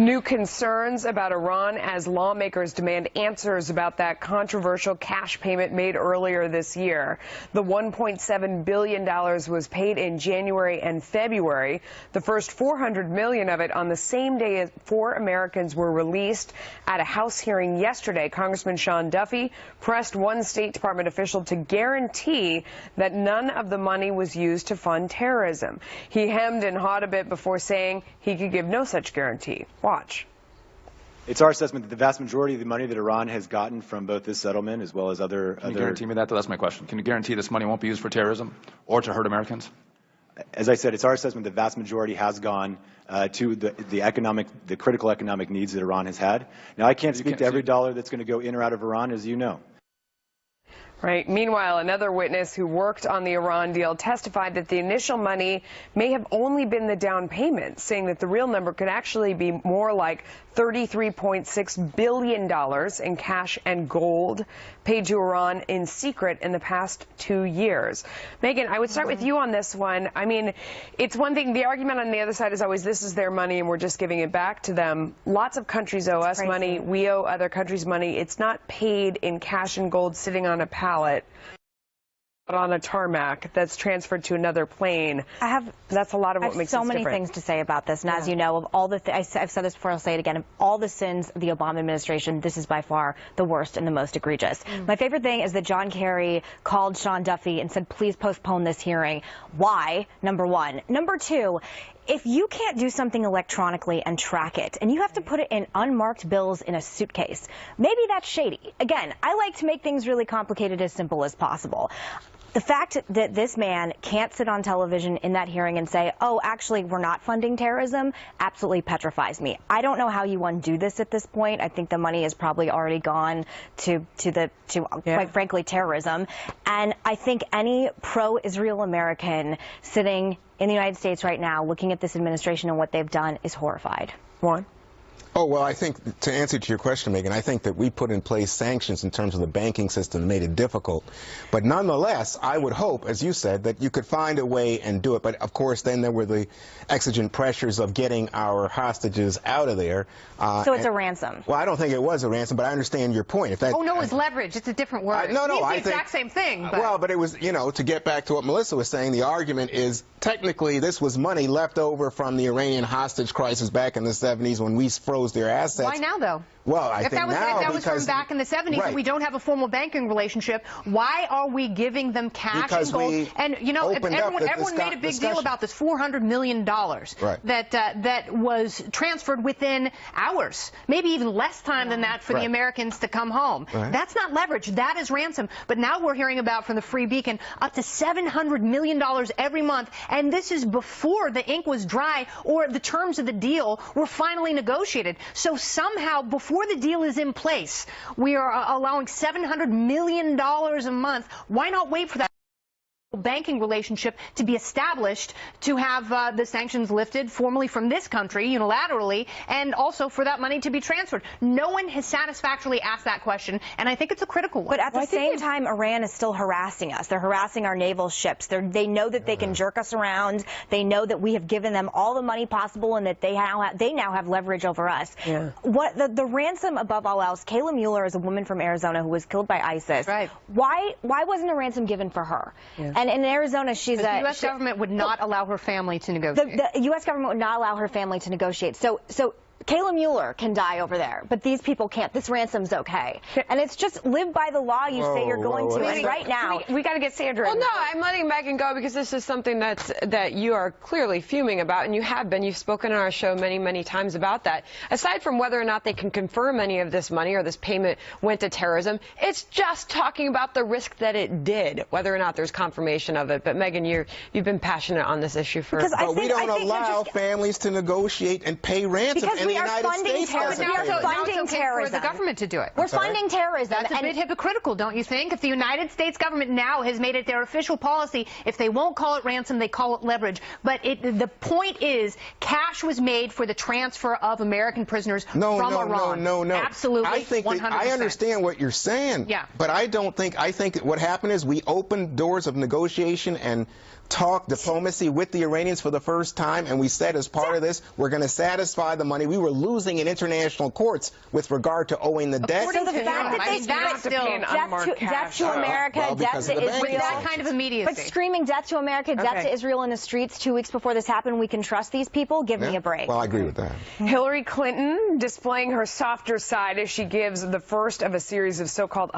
New concerns about Iran as lawmakers demand answers about that controversial cash payment made earlier this year. The $1.7 billion was paid in January and February, the first $400 million of it on the same day as 4 Americans were released. At a House hearing yesterday, Congressman Sean Duffy pressed one State Department official to guarantee that none of the money was used to fund terrorism. He hemmed and hawed a bit before saying he could give no such guarantee. Watch. It's our assessment that the vast majority of the money that Iran has gotten from both this settlement as well as other... Can you guarantee me that? That's my question. Can you guarantee this money won't be used for terrorism or to hurt Americans? As I said, it's our assessment the vast majority has gone to the critical economic needs that Iran has had. Now, I can't speak to every dollar that's going to go in or out of Iran, as you know. Right. Meanwhile, another witness who worked on the Iran deal testified that the initial money may have only been the down payment, saying that the real number could actually be more like $33.6 billion in cash and gold paid to Iran in secret in the past 2 years. Megan, I would start with you on this one. I mean, it's one thing, the argument on the other side is always this is their money and we're just giving it back to them. Lots of countries owe us money. We owe other countries money. It's not paid in cash and gold sitting on a pallet on a tarmac that's transferred to another plane. That's a lot of what makes it different. I have so many things to say about this, and as you know, of all the I've said this before, I'll say it again, of all the sins of the Obama administration, this is by far the worst and the most egregious. My favorite thing is that John Kerry called Sean Duffy and said, please postpone this hearing. Why? Number one. Number two, if you can't do something electronically and track it, and you have to put it in unmarked bills in a suitcase, maybe that's shady. Again, I like to make things really complicated as simple as possible. The fact that this man can't sit on television in that hearing and say, oh, actually, we're not funding terrorism, absolutely petrifies me. I don't know how you undo this at this point. I think the money is probably already gone to quite frankly, terrorism. And I think any pro-Israel American sitting in the United States right now looking at this administration and what they've done is horrified. Juan? Oh, well, I think, to answer to your question, Megan, I think that we put in place sanctions in terms of the banking system that made it difficult. But nonetheless, I would hope, as you said, that you could find a way and do it. But, of course, then there were the exigent pressures of getting our hostages out of there. So it's a ransom? Well, I don't think it was a ransom, but I understand your point. If that, oh, no, it's leverage. It's a different word. No, it's I the exact same thing. But. Well, but it was, you know, to get back to what Melissa was saying, the argument is technically this was money left over from the Iranian hostage crisis back in the 70s when we froze their assets. Why now, though? Well, I think now if that was from back in the 70s and we don't have a formal banking relationship, why are we giving them cash and gold? And, you know, everyone made a big deal about this $400 million that was transferred within hours, maybe even less time than that for the Americans to come home. That's not leverage. That is ransom. But now we're hearing about from the Free Beacon up to $700 million every month. And this is before the ink was dry or the terms of the deal were finally negotiated. So somehow, before the deal is in place, we are allowing $700 million a month. Why not wait for that banking relationship to be established to have the sanctions lifted formally from this country unilaterally and also for that money to be transferred? No one has satisfactorily asked that question, and I think it's a critical one. But at the same time, Iran is still harassing us. They're harassing our naval ships. They know that they can jerk us around. They know that we have given them all the money possible and that they now have leverage over us. What the ransom above all else, Kayla Mueller is a woman from Arizona who was killed by ISIS. Why wasn't a ransom given for her? And in Arizona, she's the U.S. government would not allow her family to negotiate. The U.S. government would not allow her family to negotiate. So Kayla Mueller can die over there, but these people can't. This ransom's okay. And it's just live by the law you say you're going to. And right now, we got to get Sandra. Well, no, I'm letting Megan go because this is something that you are clearly fuming about, and you have been. You've spoken on our show many, many times about that. Aside from whether or not they can confirm any of this money or this payment went to terrorism, it's just talking about the risk that it did, whether or not there's confirmation of it. But Megan, you've been passionate on this issue for. But we don't allow families to negotiate and pay ransom. We are funding terrorism. We are funding terrorism. For the government to do it. We're funding terrorism. That's a bit hypocritical, don't you think? If the United States government now has made it their official policy, if they won't call it ransom, they call it leverage. But the point is, cash was made for the transfer of American prisoners from Iran. No. Absolutely, I think 100%. I understand what you're saying. Yeah. But I think what happened is we opened doors of negotiation and talk diplomacy with the Iranians for the first time, and we said as part of this, we're going to satisfy the money. We were losing in international courts with regard to owing the debt. So the fact that they death to America, death to Israel, with that kind of immediacy. But screaming death to America, death to Israel in the streets 2 weeks before this happened, we can trust these people? Give me a break. Well, I agree with that. Hillary Clinton displaying her softer side as she gives the first of a series of so-called